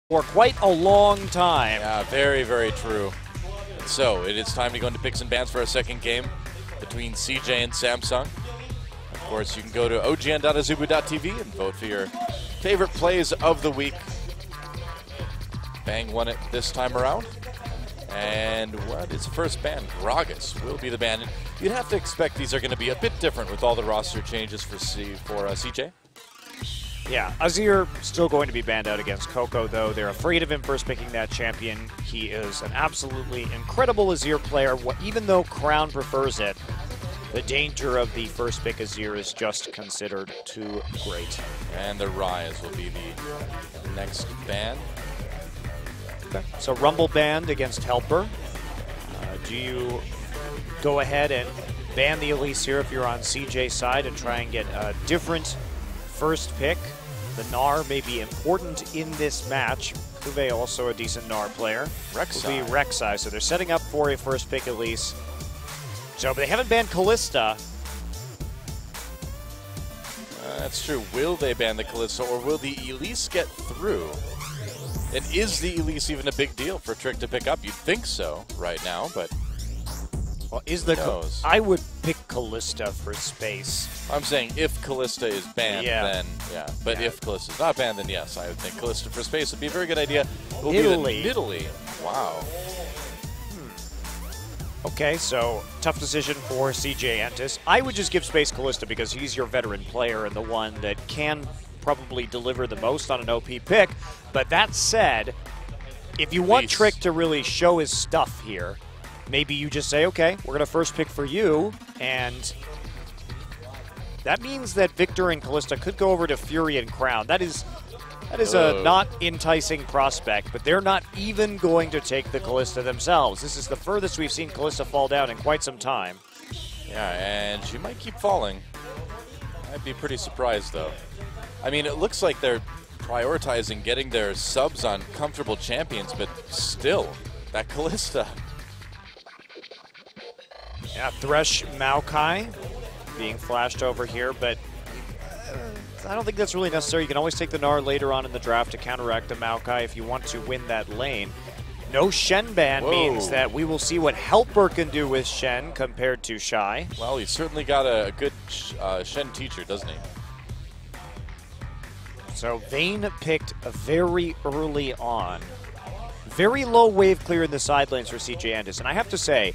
for quite a long time. Yeah, very, very true. So it is time to go into picks and bans for our second game between CJ and Samsung. Of course, you can go to ogn.azubu.tv and vote for your favorite plays of the week. Bang won it this time around. And what is the first ban? Gragas will be the ban. And you'd have to expect these are going to be a bit different with all the roster changes for CJ. Yeah, Azir still going to be banned out against Coco, though. They're afraid of him first picking that champion. He is an absolutely incredible Azir player. Even though Crown prefers it, the danger of the first pick Azir is just considered too great. And the Rise will be the next ban. Okay. So Rumble banned against Helper. Do you go ahead and ban the Elise here if you're on CJ's side and try and get a different first pick? The Gnar may be important in this match. Kuve also a decent Gnar player. Rek'Sai. Will be Rek'Sai, so they're setting up for a first pick Elise. So, but they haven't banned Kalista. That's true. Will they ban the Kalista, or will the Elise get through? And is the Elise even a big deal for Trick to pick up? You'd think so right now, but well, who knows? I would pick Kalista for space. I'm saying if Kalista is banned, then yeah. But if Kalista is not banned, then yes, I would think Kalista for space would be a very good idea. Italy. Wow. Okay, so tough decision for CJ Entus. I would just give space Kalista because he's your veteran player and the one that can probably deliver the most on an OP pick. But that said, if you want Trick to really show his stuff here, maybe you just say, okay, we're going to first pick for you, and that means that Victor and Kalista could go over to Fury and Crown. That is a not enticing prospect, but they're not even going to take the Kalista themselves. This is the furthest we've seen Kalista fall down in quite some time. Yeah, and she might keep falling. I'd be pretty surprised, though. I mean, it looks like they're prioritizing getting their subs on comfortable champions, but still, that Kalista. Yeah, Thresh Maokai being flashed over here, but I don't think that's really necessary. You can always take the Gnar later on in the draft to counteract the Maokai if you want to win that lane. No Shen ban means that we will see what Helper can do with Shen compared to Shy. Well, he's certainly got a good Shen teacher, doesn't he? So Vayne picked very early on. Very low wave clear in the side lanes for CJ Entus. And I have to say,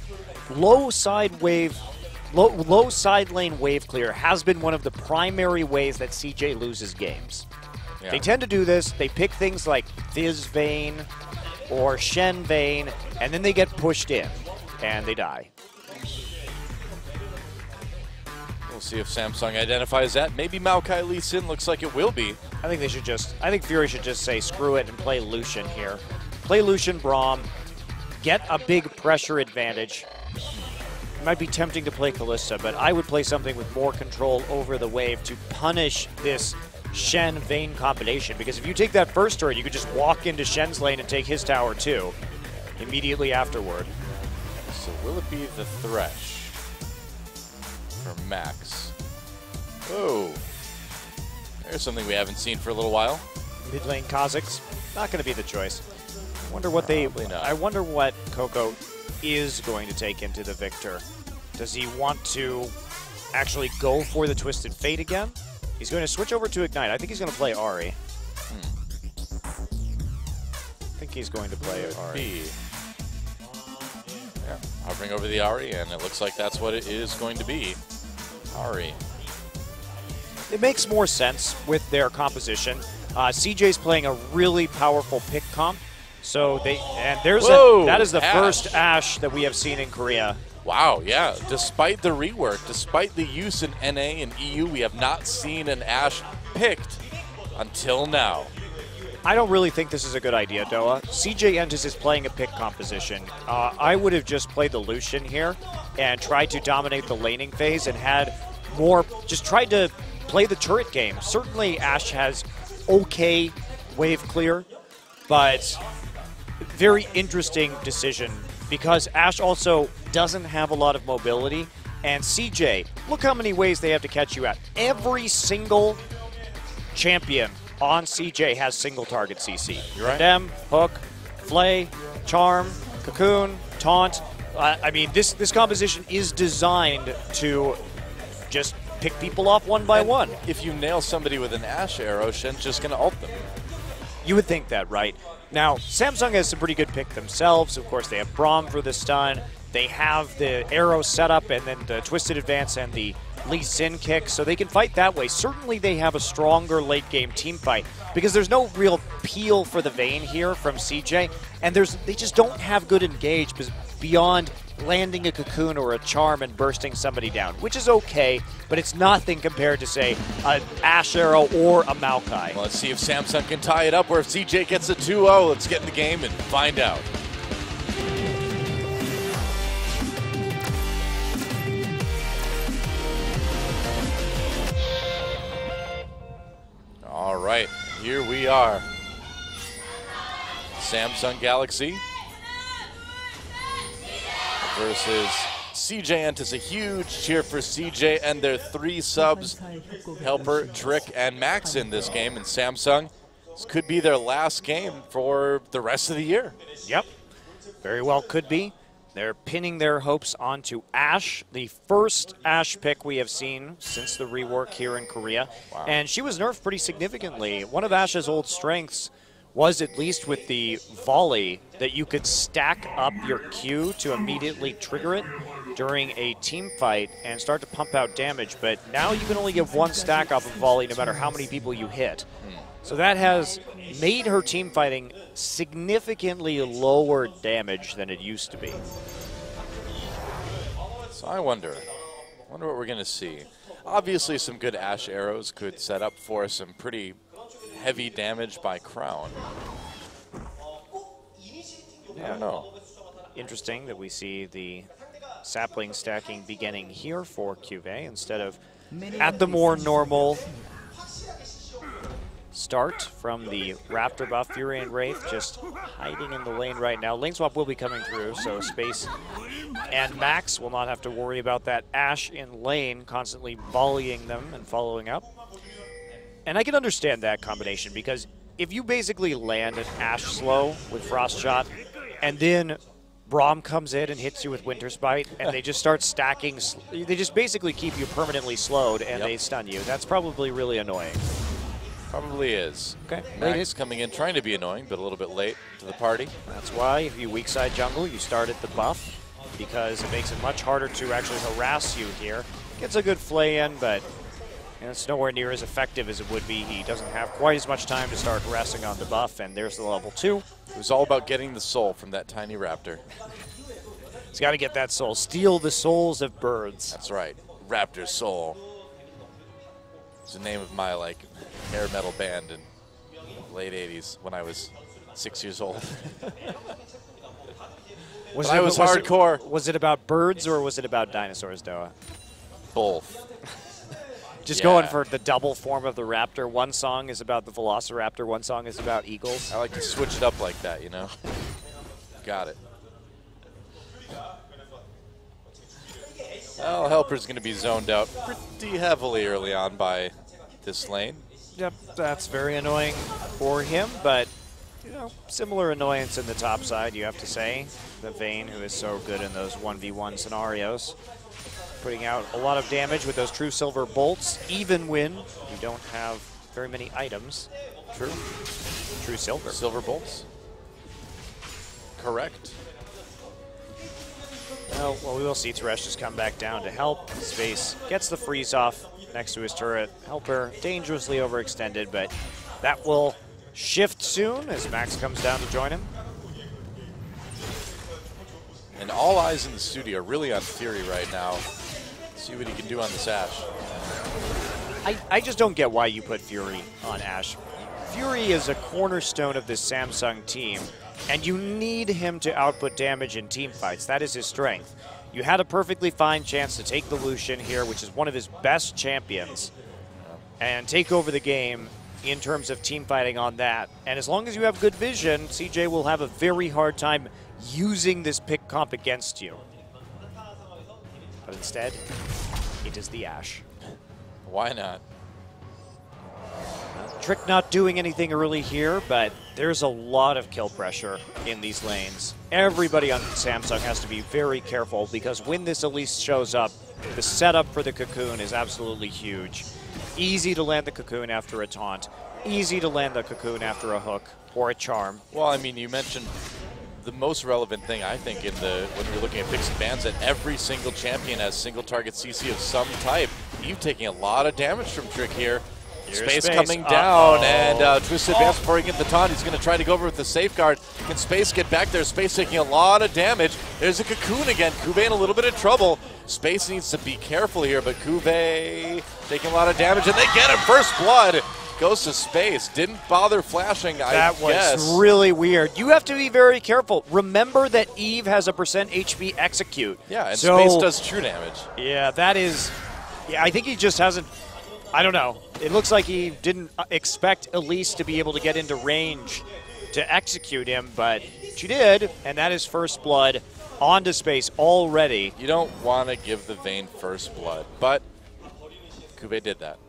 low side lane wave clear has been one of the primary ways that CJ loses games. Yeah. They tend to do this. They pick things like Fizz Vayne or Shen Vayne, and then they get pushed in, and they die. We'll see if Samsung identifies that. Maybe Maokai Lee Sin looks like it will be. I think Fury should just say screw it and play Lucian here. Play Lucian Braum, get a big pressure advantage. It might be tempting to play Kalista, but I would play something with more control over the wave to punish this Shen Vayne combination, because if you take that first turret, you could just walk into Shen's lane and take his tower too immediately afterward. So will it be the Thresh for Max? Oh, there's something we haven't seen for a little while. Mid lane Kazakhs, not going to be the choice. I wonder what Coco is going to take into the Victor. Does he want to actually go for the Twisted Fate again? He's going to switch over to Ignite. I think he's going to play Ahri. I think he's going to play Ahri. Yeah, hovering over the Ahri, and it looks like that's what it is going to be. Ahri. It makes more sense with their composition. CJ's playing a really powerful pick comp. So that is the first Ashe that we have seen in Korea. Wow, yeah. Despite the rework, despite the use in NA and EU, we have not seen an Ashe picked until now. I don't really think this is a good idea, Doa. CJ Entus is playing a pick composition. I would have just played the Lucian here and tried to dominate the laning phase and just tried to play the turret game. Certainly Ashe has okay wave clear, but very interesting decision because Ashe also doesn't have a lot of mobility. And CJ, look how many ways they have to catch you out. Every single champion on CJ has single target CC. You're right. Condemn, Hook, Flay, Charm, Cocoon, Taunt. I mean, this composition is designed to just pick people off one by one. If you nail somebody with an Ash arrow, Shen's just going to ult them. You would think that, right? Now, Samsung has some pretty good pick themselves. Of course, they have Braum for the stun. They have the arrow setup and then the Twisted Advance and the Lee Sin kick, so they can fight that way. Certainly they have a stronger late-game team fight because there's no real peel for the Vayne here from CJ, and they just don't have good engage beyond landing a Cocoon or a Charm and bursting somebody down, which is okay, but it's nothing compared to, say, an Ash Arrow or a Maokai. Well, let's see if Samsung can tie it up, or if CJ gets a 2-0. Let's get in the game and find out. All right, here we are. Samsung Galaxy versus CJ Entus. A huge cheer for CJ and their 3 subs, Helper, Trick, and Max in this game. And Samsung, this could be their last game for the rest of the year. Yep, very well could be. They're pinning their hopes onto Ashe, the first Ashe pick we have seen since the rework here in Korea. Wow. And she was nerfed pretty significantly. One of Ashe's old strengths was, at least with the volley, that you could stack up your Q to immediately trigger it during a team fight and start to pump out damage. But now you can only get 1 stack off of volley no matter how many people you hit. So that has made her team fighting significantly lower damage than it used to be. So I wonder what we're going to see. Obviously, some good Ashe arrows could set up for some pretty heavy damage by Crown. Yeah. I don't know. Interesting that we see the sapling stacking beginning here for QV instead of at the more normal start from the Raptor buff. Fury and Wraith just hiding in the lane right now. Lane swap will be coming through, so Space and Max will not have to worry about that Ashe in lane constantly volleying them and following up. And I can understand that combination, because if you basically land an Ashe slow with Frost Shot and then Braum comes in and hits you with Winter Spite and they just start stacking, they just basically keep you permanently slowed and they stun you. That's probably really annoying. Probably is. Okay. Max coming in trying to be annoying, but a little bit late to the party. That's why if you weak side jungle, you start at the buff, because it makes it much harder to actually harass you here. Gets a good flay in, but it's nowhere near as effective as it would be. He doesn't have quite as much time to start harassing on the buff, and there's the level 2. It was all about getting the soul from that tiny raptor. He's got to get that soul. Steal the souls of birds. That's right. Raptor Soul. It's the name of my, like, hair metal band in the late 80s when I was 6 years old. Was hardcore. Was it about birds or was it about dinosaurs, Doa? Both. Just going for the double form of the raptor. One song is about the velociraptor, one song is about eagles. I like to switch it up like that, you know? Got it. Well, Helper's going to be zoned out pretty heavily early on by this lane. Yep, that's very annoying for him, but you know, similar annoyance in the top side, you have to say. The Vayne, who is so good in those 1v1 scenarios, putting out a lot of damage with those true silver bolts, even when you don't have very many items. True. True silver. Silver bolts. Correct. Well, we will see Thresh just come back down to help. Space gets the freeze off next to his turret. Helper dangerously overextended, but that will shift soon as Max comes down to join him. And all eyes in the studio are really on Fury right now. See what he can do on this Ashe. I just don't get why you put Fury on Ashe. Fury is a cornerstone of this Samsung team, and you need him to output damage in team fights. That is his strength. You had a perfectly fine chance to take the Lucian here, which is one of his best champions, and take over the game in terms of team fighting on that. And as long as you have good vision, CJ will have a very hard time using this pick comp against you. But instead, it is the Ashe. Why not? Trick not doing anything early here, but there's a lot of kill pressure in these lanes. Everybody on Samsung has to be very careful because when this Elise shows up, the setup for the Cocoon is absolutely huge. Easy to land the Cocoon after a taunt. Easy to land the Cocoon after a hook or a charm. Well, I mean, you mentioned the most relevant thing, I think, when we're looking at picks and bans, that every single champion has single target CC of some type. Eve taking a lot of damage from Trick here. Space coming down, and Twisted Advance before he gets the taunt. He's going to try to go over with the safeguard. Can Space get back there? Space taking a lot of damage. There's a Cocoon again. Cuvée in a little bit of trouble. Space needs to be careful here, but Cuvée taking a lot of damage, and they get him. First blood goes to Space. Didn't bother flashing, I guess. That was really weird. You have to be very careful. Remember that Eve has a % HP execute. Yeah, and Space does true damage. Yeah, that is... Yeah, I think he just hasn't... I don't know. It looks like he didn't expect Elise to be able to get into range to execute him, but she did, and that is first blood onto Space already. You don't want to give the Vayne first blood, but Cuvée did that.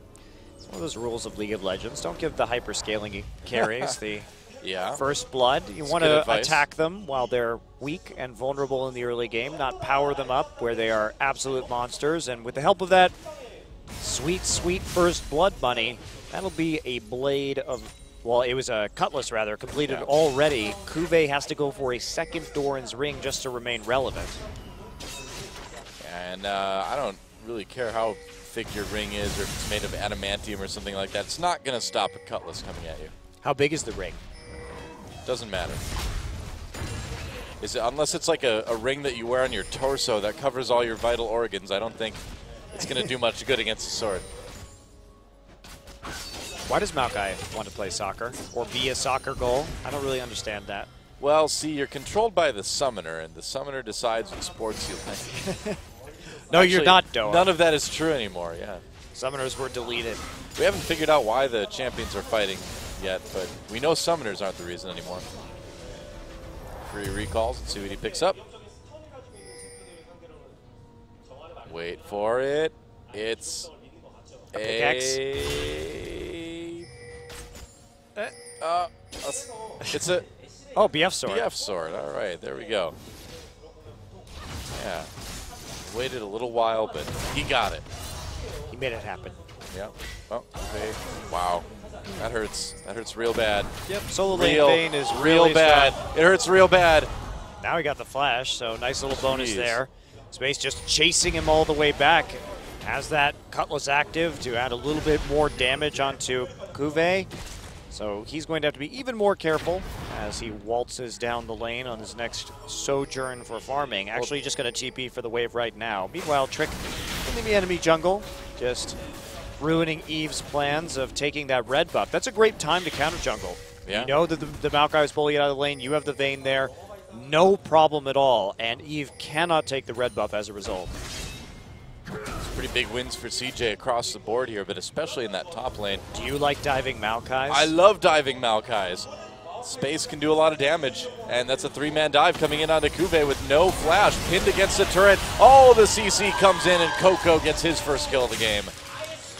It's one of those rules of League of Legends. Don't give the hyperscaling carries the yeah. first blood. You want to attack them while they're weak and vulnerable in the early game, not power them up where they are absolute monsters, and with the help of that sweet, sweet first blood money, that'll be a blade of, well, it was a cutlass rather, completed already. Cuvée has to go for a second Doran's Ring just to remain relevant. And I don't really care how thick your ring is or if it's made of adamantium or something like that. It's not going to stop a cutlass coming at you. How big is the ring? Doesn't matter. Is it, unless it's like a ring that you wear on your torso that covers all your vital organs, I don't think it's going to do much good against a sword. Why does Maokai want to play soccer or be a soccer goal? I don't really understand that. Well, see, you're controlled by the summoner, and the summoner decides what sports you like. No, actually, you're not, Doa. None of that is true anymore, yeah. Summoners were deleted. We haven't figured out why the champions are fighting yet, but we know summoners aren't the reason anymore. 3 recalls and see what he picks up. Wait for it. It's it's a BF sword. BF sword. All right, there we go. Yeah, waited a little while, but he got it. He made it happen. Yeah. Oh, okay. Wow. That hurts. That hurts real bad. Yep. Solo lane Vayne is real really bad. strong. It hurts real bad. Now he got the flash, so nice little bonus there. Space just chasing him all the way back. Has that Cutlass active to add a little bit more damage onto Cuvée. So he's going to have to be even more careful as he waltzes down the lane on his next sojourn for farming. Actually just going to TP for the wave right now. Meanwhile, Trick in the enemy jungle, just ruining Eve's plans of taking that red buff. That's a great time to counter jungle. Yeah. You know that the Maokai is pulling it out of the lane. You have the Vayne there. No problem at all, and Eve cannot take the red buff as a result. It's pretty big wins for CJ across the board here, but especially in that top lane. Do you like diving Maokais? I love diving Maokais. Space can do a lot of damage, and that's a 3-man dive coming in onto Cuvée with no flash, pinned against the turret. Oh, the CC comes in, and Coco gets his first kill of the game.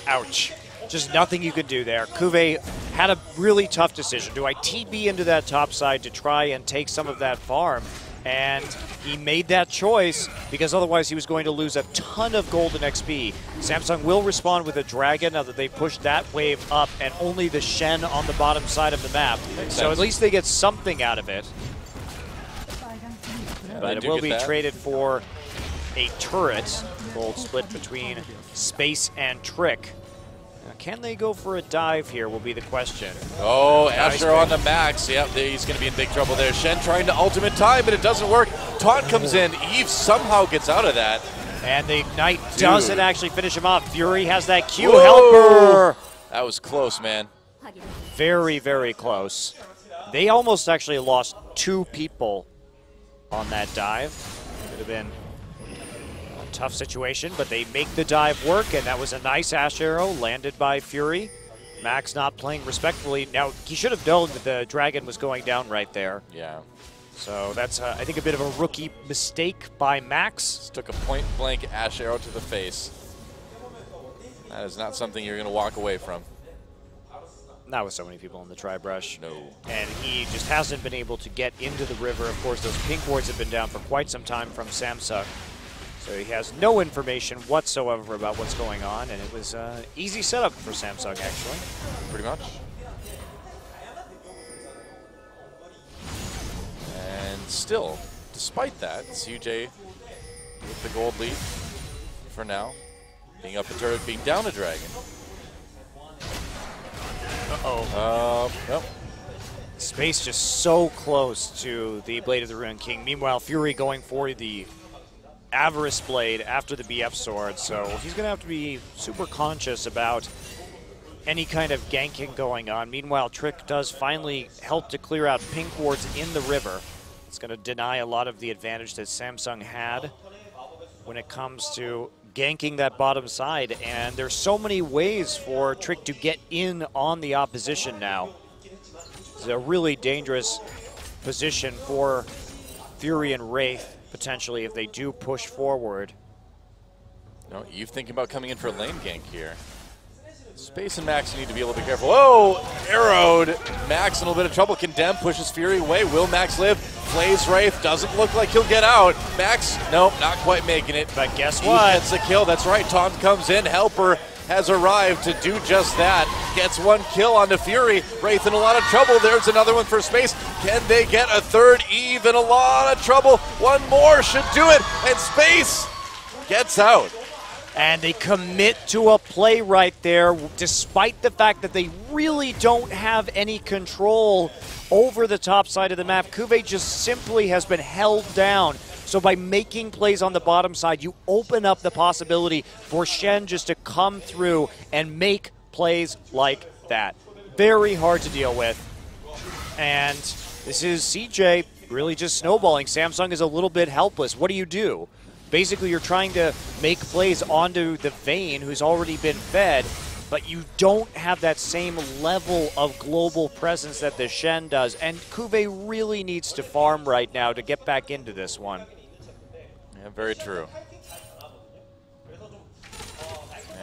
Ouch. Just nothing you can do there. Cuvée had a really tough decision. Do I TB into that top side to try and take some of that farm? And he made that choice because otherwise he was going to lose a ton of golden XP. Samsung will respond with a dragon now that they pushed that wave up and only the Shen on the bottom side of the map. So at least they get something out of it. Yeah, but it will be traded for a turret. Gold split between Space and Trick. Can they go for a dive here will be the question. Oh, Asher on the max. Yep, he's going to be in big trouble there. Shen trying to ultimate time, but it doesn't work. Taunt comes in. Eve somehow gets out of that. And the Ignite doesn't actually finish him off. Fury has that Q helper. That was close, man. Very, very close. They almost actually lost 2 people on that dive. Could have been tough situation, but they make the dive work, and that was a nice Ash Arrow landed by Fury. Max not playing respectfully. Now, he should have known that the dragon was going down right there. Yeah. So that's, I think, a bit of a rookie mistake by Max. Just took a point-blank Ash Arrow to the face. That is not something you're going to walk away from. Not with so many people in the tri-brush. No. And he just hasn't been able to get into the river. Of course, those pink wards have been down for quite some time from Samsung. So he has no information whatsoever about what's going on, and it was an easy setup for Samsung, actually. Pretty much. And still, despite that, CJ with the gold lead for now. Being up a turret, being down a dragon. Nope. Space just so close to the Blade of the Ruined King. Meanwhile, Fury going for the Avarice Blade after the BF Sword, so he's going to have to be super conscious about any kind of ganking going on. Meanwhile, Trick does finally help to clear out pink wards in the river. It's going to deny a lot of the advantage that Samsung had when it comes to ganking that bottom side, and there's so many ways for Trick to get in on the opposition now. It's a really dangerous position for Fury and Wraith, potentially, if they do push forward. No, Eve thinking about coming in for a lane gank here. Space and Max need to be a little bit careful. Oh, arrowed. Max in a little bit of trouble. Condemn pushes Fury away. Will Max live? Plays Wraith. Doesn't look like he'll get out. Max, nope, not quite making it. But guess Eve what? gets the kill. That's right. Taunt comes in. Helper has arrived to do just that. Gets one kill onto Fury. Wraith in a lot of trouble. There's another one for Space. Can they get a third? Eve in a lot of trouble. One more should do it. And Space gets out. And they commit to a play right there, despite the fact that they really don't have any control over the top side of the map. Cuvée just simply has been held down. So by making plays on the bottom side, you open up the possibility for Shen just to come through and make plays like that. Very hard to deal with. And this is CJ really just snowballing. Samsung is a little bit helpless. What do you do? Basically, you're trying to make plays onto the Vayne, who's already been fed, but you don't have that same level of global presence that the Shen does. And Cuvée really needs to farm right now to get back into this one. Yeah, very true.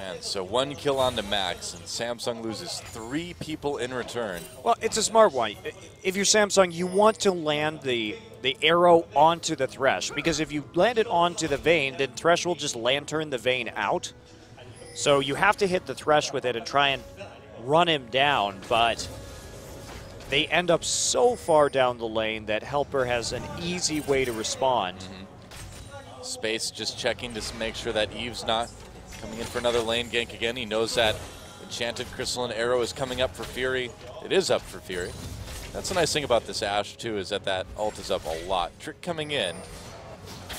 And so one kill on to Max, and Samsung loses 3 people in return. Well, it's a smart one. If you're Samsung, you want to land the arrow onto the Thresh, because if you land it onto the Vayne, then Thresh will just lantern the Vayne out. So you have to hit the Thresh with it and try and run him down, but they end up so far down the lane that Helper has an easy way to respond. Space just checking to make sure that Eve's not coming in for another lane gank again. He knows that Enchanted Crystalline Arrow is coming up for Fury. It is up for Fury. That's the nice thing about this Ashe, too, is that ult is up a lot. Trick coming in.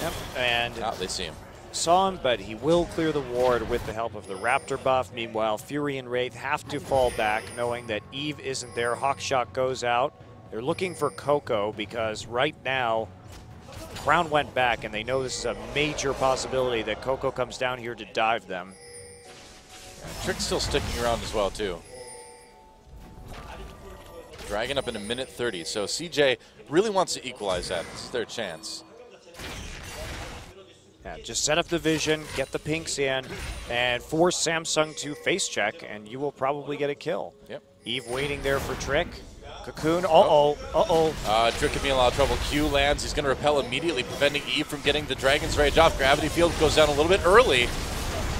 Yep, and They see him. Saw him, but he will clear the ward with the help of the Raptor buff. Meanwhile, Fury and Wraith have to fall back, knowing that Eve isn't there. Hawkshot goes out. They're looking for Coco, because right now, Crown went back, and they know this is a major possibility that Coco comes down here to dive them. Trick's still sticking around as well, too. Dragon up in a minute 30, so CJ really wants to equalize that. This is their chance. Yeah, just set up the vision, get the pinks in, and force Samsung to face check, and you will probably get a kill. Yep. Eve waiting there for Trick. Cocoon, Trick could be in a lot of trouble. Q lands, he's going to repel immediately, preventing Eve from getting the Dragon's Rage off. Gravity Field goes down a little bit early,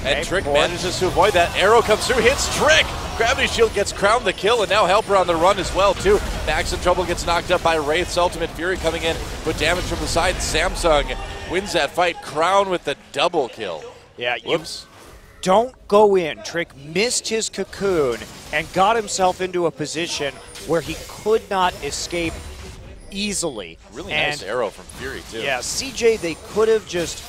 and Trick manages to avoid that. Arrow comes through, hits Trick! Gravity Shield gets crowned the kill, and now Helper on the run as well, too. Max in trouble, gets knocked up by Wraith's ultimate. Fury coming in, put damage from the side. Samsung wins that fight. Crown with the double kill. Yeah, whoops. Don't go in. Trick missed his cocoon and got himself into a position where he could not escape easily. Really nice arrow from Fury, too. Yeah, CJ, they could have just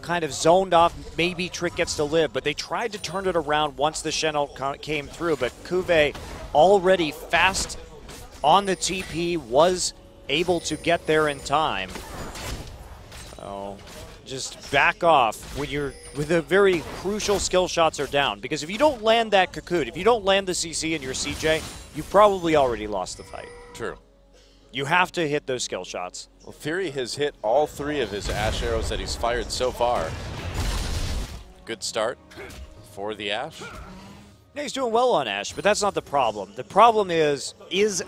kind of zoned off. Maybe Trick gets to live, but they tried to turn it around once the Shen ult came through, but Cuvée already fast on the TP, was able to get there in time. So just back off when you're with the very crucial skill shots are down, because if you don't land that cocoon, if you don't land the CC in your CJ, you probably already lost the fight. True. You have to hit those skill shots. Well, Fury has hit all 3 of his Ashe arrows that he's fired so far. Good start for the Ashe. Yeah, he's doing well on Ashe, but that's not the problem. The problem is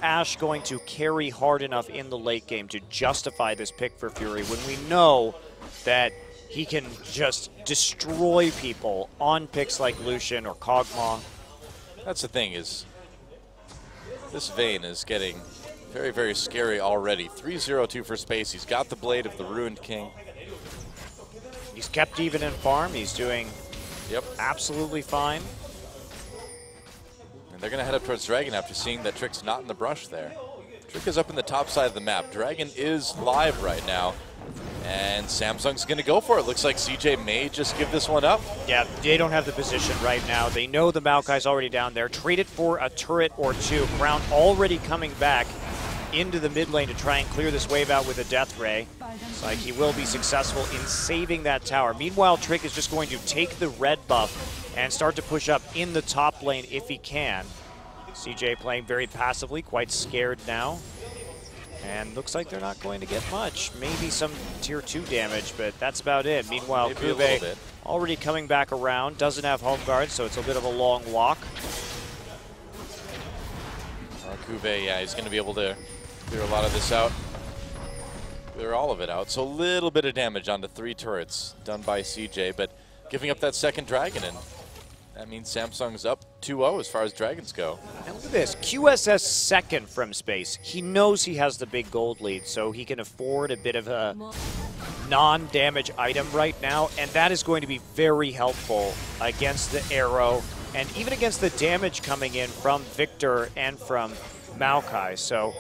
Ashe going to carry hard enough in the late game to justify this pick for Fury when we know that he can just destroy people on picks like Lucian or Kog'Maw? That's the thing, is this Vayne is getting very, very scary already. 3-0-2 for space. He's got the Blade of the Ruined King. He's kept even in farm. He's doing absolutely fine. And they're going to head up towards Dragon after seeing that Trick's not in the brush there. Trick is up in the top side of the map. Dragon is live right now. And Samsung's going to go for it. Looks like CJ may just give this one up. Yeah, they don't have the position right now. They know the Maokai's already down there. Traded for a turret or two. Crown already coming back into the mid lane to try and clear this wave out with a Death Ray. Looks like he will be successful in saving that tower. Meanwhile, Trick is just going to take the red buff and start to push up in the top lane if he can. CJ playing very passively, quite scared now. And looks like they're not going to get much. Maybe some tier 2 damage, but that's about it. Meanwhile, Kube already coming back around. Doesn't have home guard, so it's a bit of a long walk. Kube, yeah, he's going to be able to clear a lot of this out. Clear all of it out. So a little bit of damage onto 3 turrets done by CJ, but giving up that second dragon, and that means Samsung's up 2-0 as far as dragons go. And look at this, QSS second from space. He knows he has the big gold lead, so he can afford a bit of a non-damage item right now, and that is going to be very helpful against the arrow, and even against the damage coming in from Victor and from Maokai. So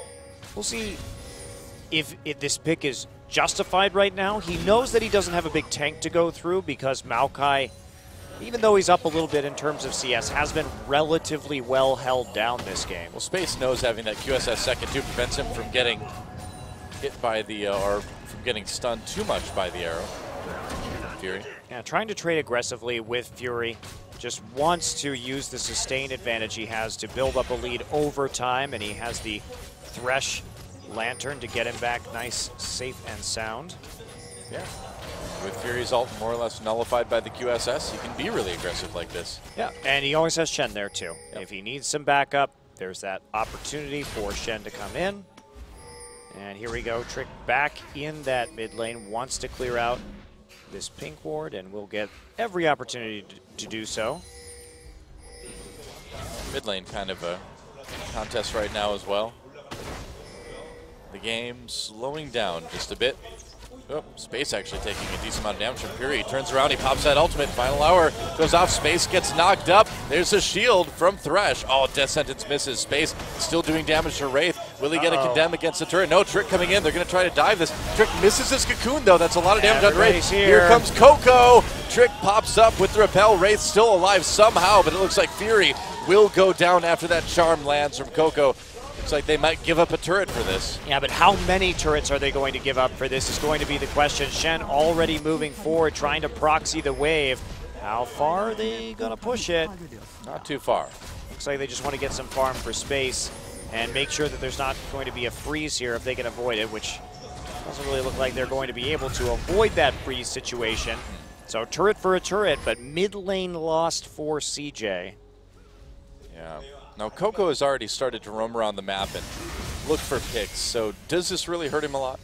we'll see if this pick is justified right now. He knows that he doesn't have a big tank to go through because Maokai, even though he's up a little bit in terms of CS, has been relatively well held down this game. Well, Space knows having that QSS second too prevents him from getting hit by the, or from getting stunned too much by the arrow. Fury. Yeah, trying to trade aggressively with Fury. Just wants to use the sustain advantage he has to build up a lead over time, and he has the Thresh Lantern to get him back nice, safe, and sound. Yeah. With Fury's ult more or less nullified by the QSS, he can be really aggressive like this. Yeah, and he always has Shen there too. Yep. If he needs some backup, there's that opportunity for Shen to come in. And here we go, Trick back in that mid lane, wants to clear out this pink ward, and will get every opportunity to do so. Mid lane kind of a contest right now as well. The game slowing down just a bit. Oh, Space actually taking a decent amount of damage from Fury. He turns around, he pops that ultimate. Final hour goes off. Space gets knocked up. There's a shield from Thresh. Oh, Death Sentence misses. Space still doing damage to Wraith. Will he get a condemn against the turret? No, Trick coming in. They're going to try to dive this. Trick misses his cocoon, though. That's a lot of damage on Wraith. Here comes Coco. Trick pops up with the repel. Wraith still alive somehow, but it looks like Fury will go down after that charm lands from Coco. Looks like they might give up a turret for this. Yeah, but how many turrets are they going to give up for this is going to be the question. Shen already moving forward, trying to proxy the wave. How far are they going to push it? Not too far. Looks like they just want to get some farm for space and make sure that there's not going to be a freeze here if they can avoid it, which doesn't really look like they're going to be able to avoid that freeze situation. So turret for a turret, but mid lane lost for CJ. Yeah. Now, Coco has already started to roam around the map and look for picks, so does this really hurt him a lot?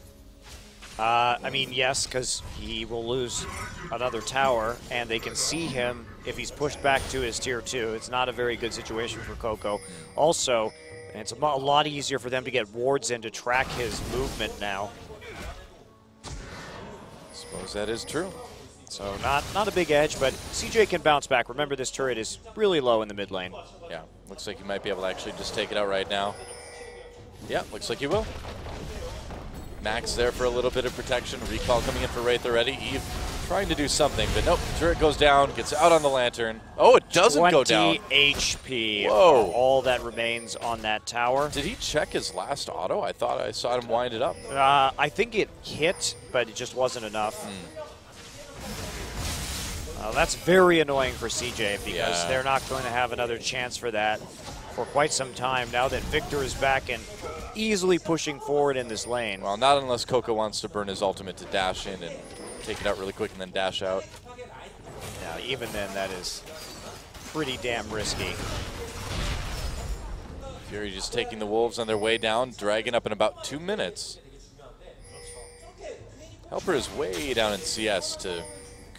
I mean, yes, because he will lose another tower, and they can see him if he's pushed back to his tier 2. It's not a very good situation for Coco. Also, it's a lot easier for them to get wards in to track his movement now. Suppose that is true. So not a big edge, but CJ can bounce back. Remember, this turret is really low in the mid lane. Yeah, looks like he might be able to actually just take it out right now. Yeah, looks like he will. Max there for a little bit of protection. Recall coming in for Wraith already. Eve trying to do something, but nope. Turret goes down, gets out on the Lantern. Oh, it doesn't go down. 20 HP. Whoa. All that remains on that tower. Did he check his last auto? I thought I saw him wind it up. I think it hit, but it just wasn't enough. That's very annoying for CJ because they're not going to have another chance for that for quite some time now that Victor is back and easily pushing forward in this lane. Well, not unless Coco wants to burn his ultimate to dash in and take it out really quick and then dash out. Yeah, even then that is pretty damn risky. Fury just taking the Wolves on their way down, Dragon up in about 2 minutes. Helper is way down in CS to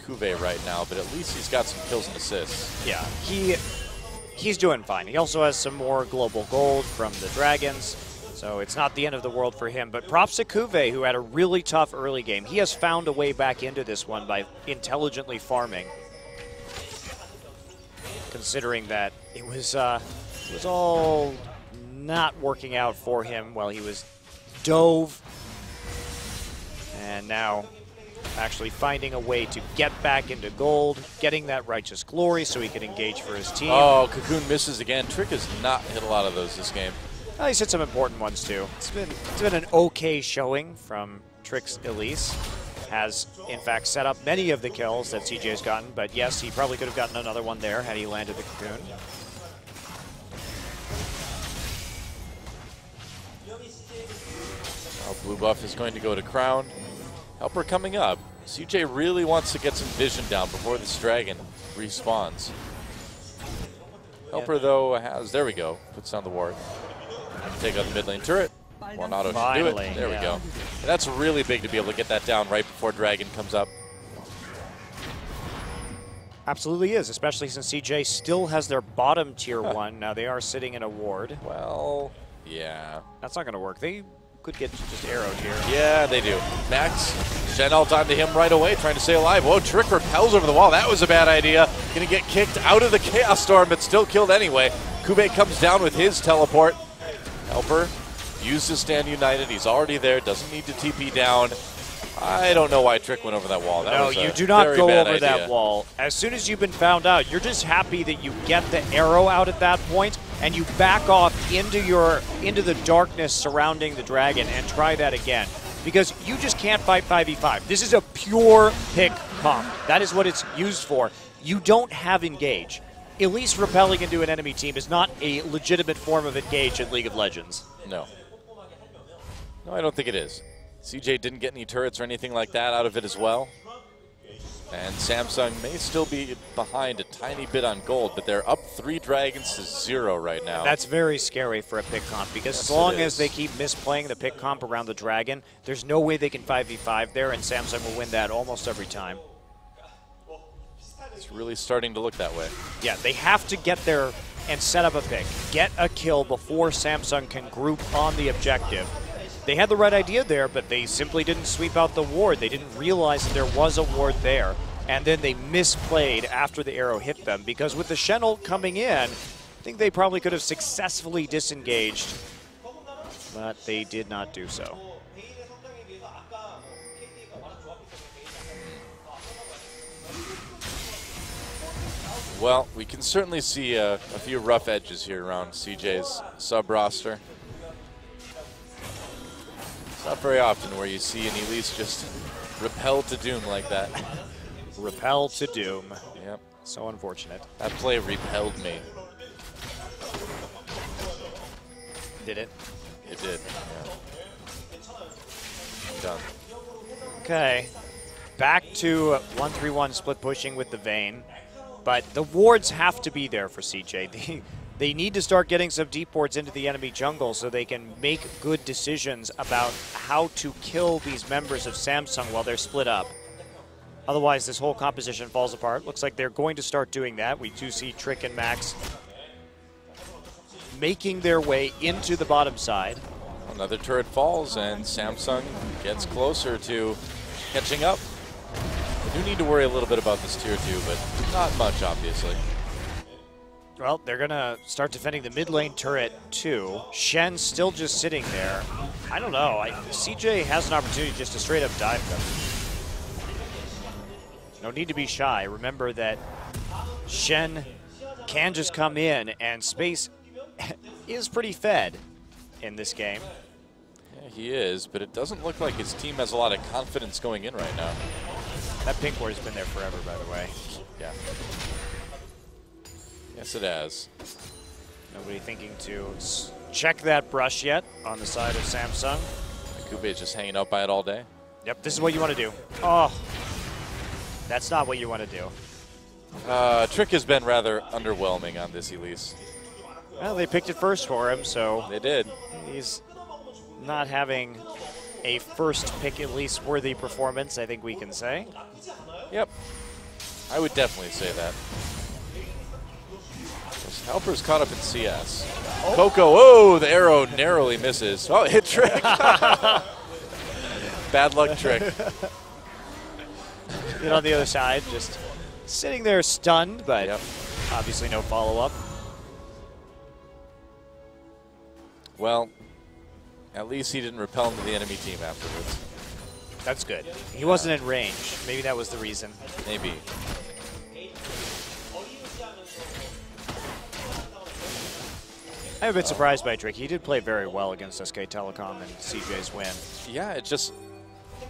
Cuvée right now, but at least he's got some kills and assists. Yeah, he's doing fine. He also has some more global gold from the Dragons, so it's not the end of the world for him. But props to Cuvée, who had a really tough early game. He has found a way back into this one by intelligently farming, considering that it was all not working out for him while he was dove, and now actually finding a way to get back into gold, getting that righteous glory so he can engage for his team. Oh, Cocoon misses again. Trick has not hit a lot of those this game. Well, he's hit some important ones too. It's been an okay showing from Trick's Elise. Has in fact set up many of the kills that CJ's gotten, but yes, he probably could have gotten another one there had he landed the Cocoon. Now blue buff is going to go to Crown. Helper coming up. CJ really wants to get some vision down before this Dragon respawns. Helper, though, has, there we go, puts down the ward. Take out the mid lane turret. One auto should do it. There we go. And that's really big to be able to get that down right before Dragon comes up. Absolutely is, especially since CJ still has their bottom tier one. Now they are sitting in a ward. Well, yeah. That's not going to work. They could get just arrowed here. Yeah, they do. Max, Shen ult onto him right away, trying to stay alive. Whoa, Trick repels over the wall. That was a bad idea. Going to get kicked out of the Chaos Storm, but still killed anyway. Cuvée comes down with his teleport. Helper uses Stand United. He's already there. Doesn't need to TP down. I don't know why Trick went over that wall. That was you do not go over idea. that wall. As soon as you've been found out, you're just happy that you get the arrow out at that point, and you back off into the darkness surrounding the Dragon and try that again. Because you just can't fight 5v5. This is a pure pick comp. That is what it's used for. You don't have engage. At least rappelling into an enemy team is not a legitimate form of engage in League of Legends. No. No, I don't think it is. CJ didn't get any turrets or anything like that out of it as well. And Samsung may still be behind a tiny bit on gold, but they're up 3 Dragons to 0 right now. That's very scary for a pick comp, because as long as they keep misplaying the pick comp around the Dragon, there's no way they can 5v5 there, and Samsung will win that almost every time. It's really starting to look that way. Yeah, they have to get there and set up a pick. Get a kill before Samsung can group on the objective. They had the right idea there, but they simply didn't sweep out the ward. They didn't realize that there was a ward there, and then they misplayed after the arrow hit them, because with the Shen ult coming in, I think they probably could have successfully disengaged, but they did not do so. Well, we can certainly see a few rough edges here around CJ's sub-roster. It's not very often where you see an Elise just repel to doom like that. Repel to doom. Yep. So unfortunate. That play repelled me. Did it? It did, yeah. Done. Okay. Back to 1-3-1 split pushing with the Vayne. But the wards have to be there for CJ. They need to start getting some deep wards into the enemy jungle so they can make good decisions about how to kill these members of Samsung while they're split up. Otherwise, this whole composition falls apart. Looks like they're going to start doing that. We do see Trick and Max making their way into the bottom side. Another turret falls, and Samsung gets closer to catching up. I do need to worry a little bit about this tier 2, but not much, obviously. Well, they're going to start defending the mid lane turret, too. Shen's still just sitting there. I don't know. CJ has an opportunity just to straight up dive them. No need to be shy. Remember that Shen can just come in, and space is pretty fed in this game. Yeah, he is, but it doesn't look like his team has a lot of confidence going in right now. That pink ward has been there forever, by the way. Yeah. Yes, it has. Nobody thinking to check that brush yet on the side of Samsung. Cuvée just hanging out by it all day. Yep, this is what you want to do. Oh, that's not what you want to do. Trick has been rather underwhelming on this Elise. Well, they picked it first for him, so They did. he's not having a first pick at least worthy performance, I think we can say. Yep. I would definitely say that. Helper's caught up in CS. Oh. Coco, oh, the arrow narrowly misses. Oh, hit Trick. Bad luck, Trick. And on the other side, just sitting there stunned, but yep. Obviously no follow-up. Well, at least he didn't repel into the enemy team afterwards. That's good. He wasn't in range. Maybe that was the reason. Maybe. I'm a bit surprised by Trick. He did play very well against SK Telecom and CJ's win. Yeah, it just,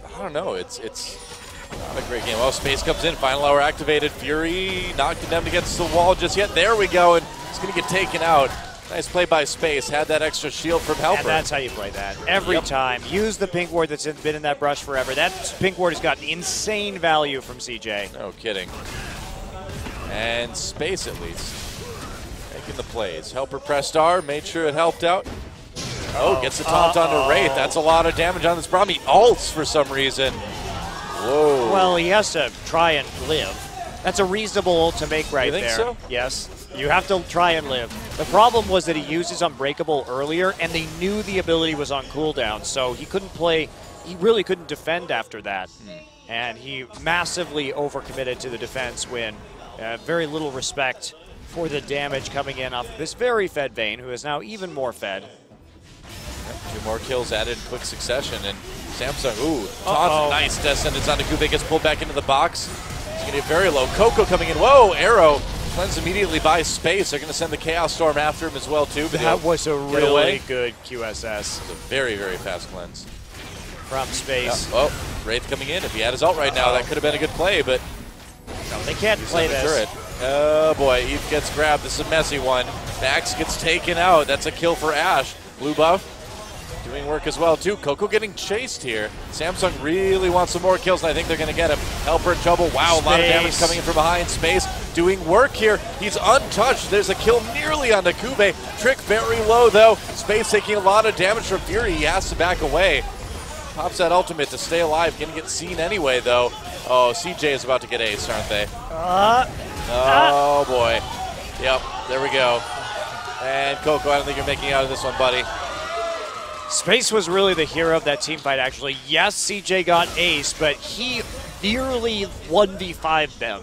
I don't know, it's not a great game. Oh, Space comes in, final hour activated. Fury not condemned against the wall just yet. There we go, and it's going to get taken out. Nice play by Space. Had that extra shield from Helper. And that's how you play that. Every time. Use the pink ward that's been in that brush forever. That pink ward has gotten insane value from CJ. No kidding. And Space, at least, making the plays. Helper pressed R, made sure it helped out. Oh, gets the taunt onto Wraith. That's a lot of damage on this problem. He ults for some reason. Whoa. Well, he has to try and live. That's a reasonable ult to make right there. You think so? Yes. You have to try and live. The problem was that he used his Unbreakable earlier, and they knew the ability was on cooldown, so he couldn't play. He really couldn't defend after that. And he massively overcommitted to the defense when very little respect for the damage coming in off this very fed Vayne, who is now even more fed. Yep, 2 more kills added in quick succession, and Samsung, ooh, taunt, nice death sentence onto Kube, gets pulled back into the box. He's going to get very low. Coco coming in, whoa, arrow. Cleanse immediately by Space. They're going to send the Chaos Storm after him as well, too. That was a really good QSS. It was a very, very fast cleanse. From Space. Oh, Wraith coming in. If he had his ult right now, that could have been a good play, but no, they can't play this. Turret. Oh, boy, Eve gets grabbed. This is a messy one. Max gets taken out. That's a kill for Ashe. Blue buff doing work as well, too. Coco getting chased here. Samsung really wants some more kills, and I think they're going to get him. Helper in trouble. Wow, a lot of damage coming in from behind. Space doing work here. He's untouched. There's a kill nearly onto Kube. Trick very low, though. Space taking a lot of damage from Fury. He has to back away. Pops that ultimate to stay alive. Going to get seen anyway, though. Oh, CJ is about to get ace, aren't they? Oh, boy. Yep, there we go. And Coco, I don't think you're making out of this one, buddy. Space was really the hero of that team fight, actually. Yes, CJ got ace, but he nearly 1v5'd them,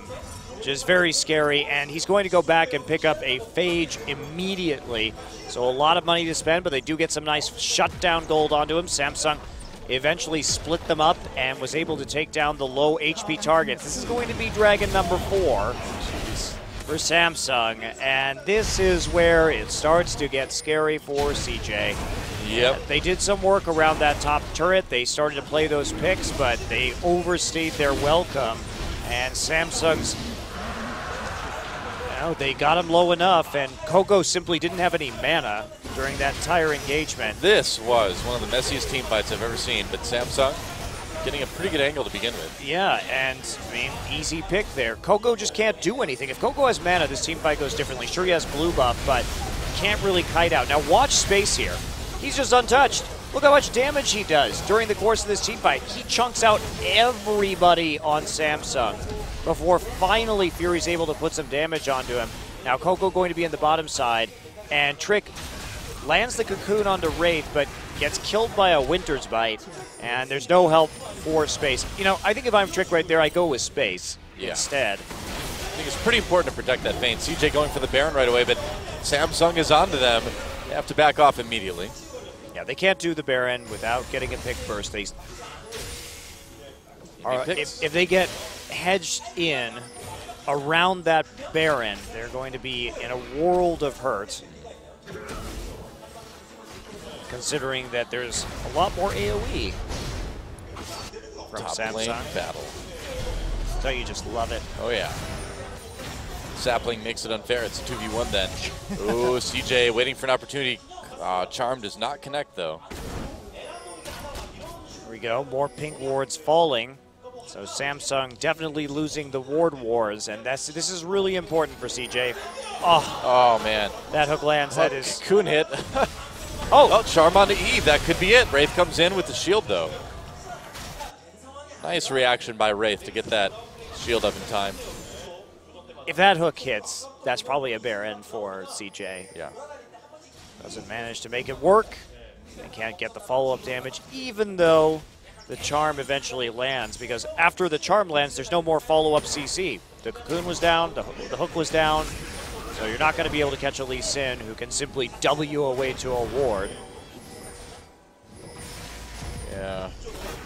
which is very scary, and he's going to go back and pick up a Phage immediately. So a lot of money to spend, but they do get some nice shutdown gold onto him. Samsung eventually split them up and was able to take down the low HP targets. This is going to be Dragon number 4 for Samsung, and this is where it starts to get scary for CJ. Yep. They did some work around that top turret. They started to play those picks, but they overstayed their welcome. And Samsung's, they got him low enough, and Coco simply didn't have any mana during that entire engagement. This was one of the messiest team fights I've ever seen, but Samsung getting a pretty good angle to begin with. Yeah, and I mean, easy pick there. Coco just can't do anything. If Coco has mana, this team fight goes differently. Sure, he has blue buff, but can't really kite out. Now watch Space here. He's just untouched. Look how much damage he does during the course of this team fight. He chunks out everybody on Samsung before finally Fury's able to put some damage onto him. Now Coco going to be in the bottom side, and Trick lands the cocoon onto Wraith, but gets killed by a Winter's Bite, and there's no help for Space. You know, I think if I'm Trick right there, I go with Space instead. I think it's pretty important to protect that Vayne. CJ going for the Baron right away, but Samsung is onto them. They have to back off immediately. Yeah, they can't do the Baron without getting a pick first. They if they get hedged in around that Baron, they're going to be in a world of hurt, considering that there's a lot more AoE from Top Samsung. lane battle. So you just love it. Oh, yeah. Sapling makes it unfair. It's a 2v1 then. Ooh, CJ waiting for an opportunity. Charm does not connect, though. Here we go. More pink wards falling. So Samsung definitely losing the ward wars, and this is really important for CJ. Oh man. That hook lands. That is Cocoon hit. Oh, Charm onto Eve. That could be it. Wraith comes in with the shield, though. Nice reaction by Wraith to get that shield up in time. if that hook hits, that's probably a Baron for CJ. Yeah. Doesn't manage to make it work. And can't get the follow-up damage, even though the charm eventually lands, because after the charm lands, there's no more follow-up CC. The cocoon was down, the hook was down, so you're not going to be able to catch a Lee Sin who can simply W away to a ward. Yeah.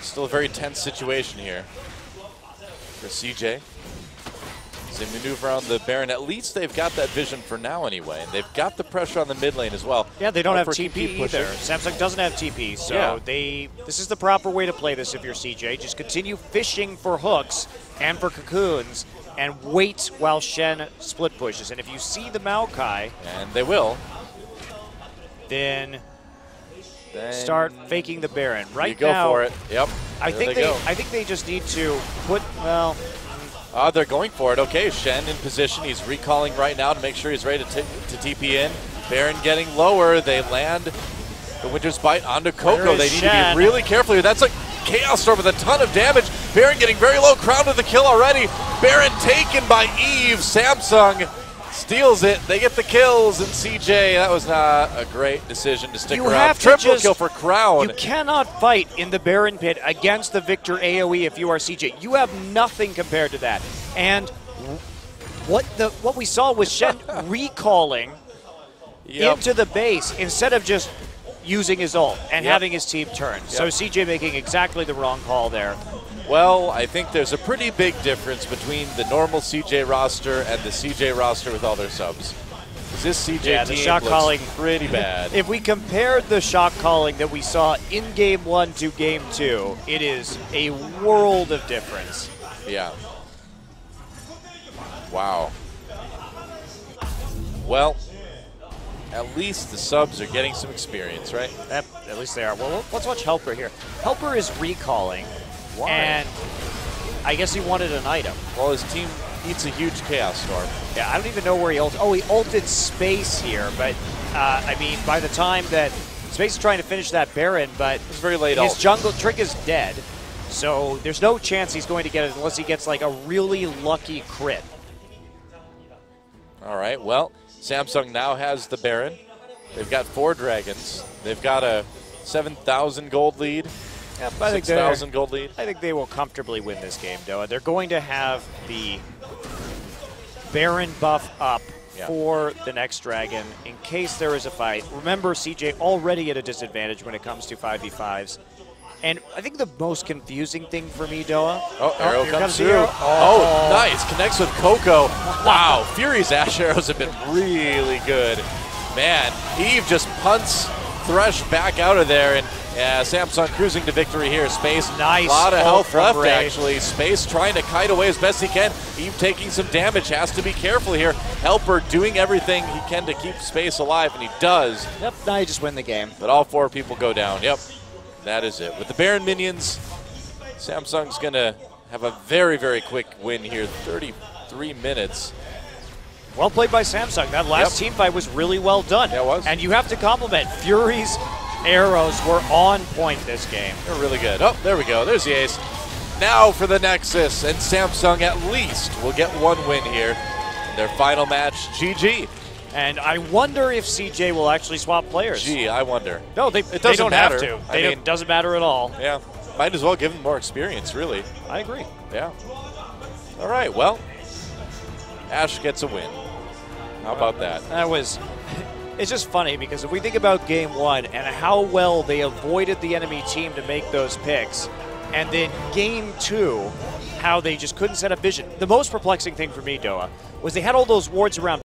Still a very tense situation here for CJ. As they maneuver on the Baron, at least they've got that vision for now anyway. They've got the pressure on the mid lane as well. Yeah, they don't have Helper TP either. Samsung doesn't have TP, so Yeah. this is the proper way to play this if you're CJ. Just continue fishing for hooks and for cocoons and wait while Shen split pushes. And if you see the Maokai, And they will. then start faking the Baron. Right you go now, for it. Yep. I There think they just need to put, well, they're going for it. Okay, Shen in position. He's recalling right now to make sure he's ready to TP in. Baron getting lower. They land the Winter's Bite onto Coco. They need to be really careful here. That's a Chaos Storm with a ton of damage. Baron getting very low. Crown to the kill already. Baron taken by Eve. Samsung steals it. They get the kills. And CJ, that was not a great decision to stick around. Triple kill for Crown. You cannot fight in the Baron pit against the Victor AoE if you are CJ. You have nothing compared to that. And what we saw was Shen recalling into the base instead of just using his ult and having his team turn. So CJ making exactly the wrong call there. Well, I think there's a pretty big difference between the normal CJ roster and the CJ roster with all their subs. This CJ the team shot looks calling pretty bad. If we compared the shot calling that we saw in Game 1 to Game 2, it is a world of difference. Yeah. Wow. Well, at least the subs are getting some experience, right? At least they are. Well, let's watch Helper here. Helper is recalling. Why? And I guess he wanted an item. Well, his team eats a huge Chaos Storm. Yeah, I don't even know where he ulted. Oh, he ulted Space here, but I mean, by the time that Space is trying to finish that Baron, but it's very late. His jungle trick is dead, so there's no chance he's going to get it unless he gets like a really lucky crit. All right. Well, Samsung now has the Baron. They've got 4 dragons. They've got a 7,000 gold lead. Yeah, I think 6,000 gold lead. I think they will comfortably win this game, Doa. They're going to have the Baron buff up for the next dragon in case there is a fight. Remember, CJ already at a disadvantage when it comes to 5v5s. And I think the most confusing thing for me, Doa. Oh, arrow comes through. Oh, nice. Connects with Coco. Wow. Fury's Ash arrows have been really good. Man, Eve just punts Thresh back out of there, and Samsung cruising to victory here. Space, nice. A lot of health left, Ray. actually. Space trying to kite away as best he can. Eve taking some damage, has to be careful here. Helper doing everything he can to keep Space alive, and he does. Yep, now you just win the game. But all 4 people go down. Yep, that is it. With the Baron minions, Samsung's going to have a very, very quick win here, 33 minutes. Well played by Samsung. That last team fight was really well done. Yeah, it was. And you have to compliment Fury's arrows were on point this game. They're really good. Oh, there we go. There's the ace. Now for the Nexus, and Samsung at least will get 1 win here. Their final match, GG. And I wonder if CJ will actually swap players. Gee, I wonder. No, they don't have to. It doesn't matter at all. Yeah, might as well give them more experience, really. I agree. Yeah. All right, well, Ash gets a win. How about that? That was... It's just funny because if we think about Game 1 and how well they avoided the enemy team to make those picks, and then Game 2, how they just couldn't set up vision. The most perplexing thing for me, Doa, was they had all those wards around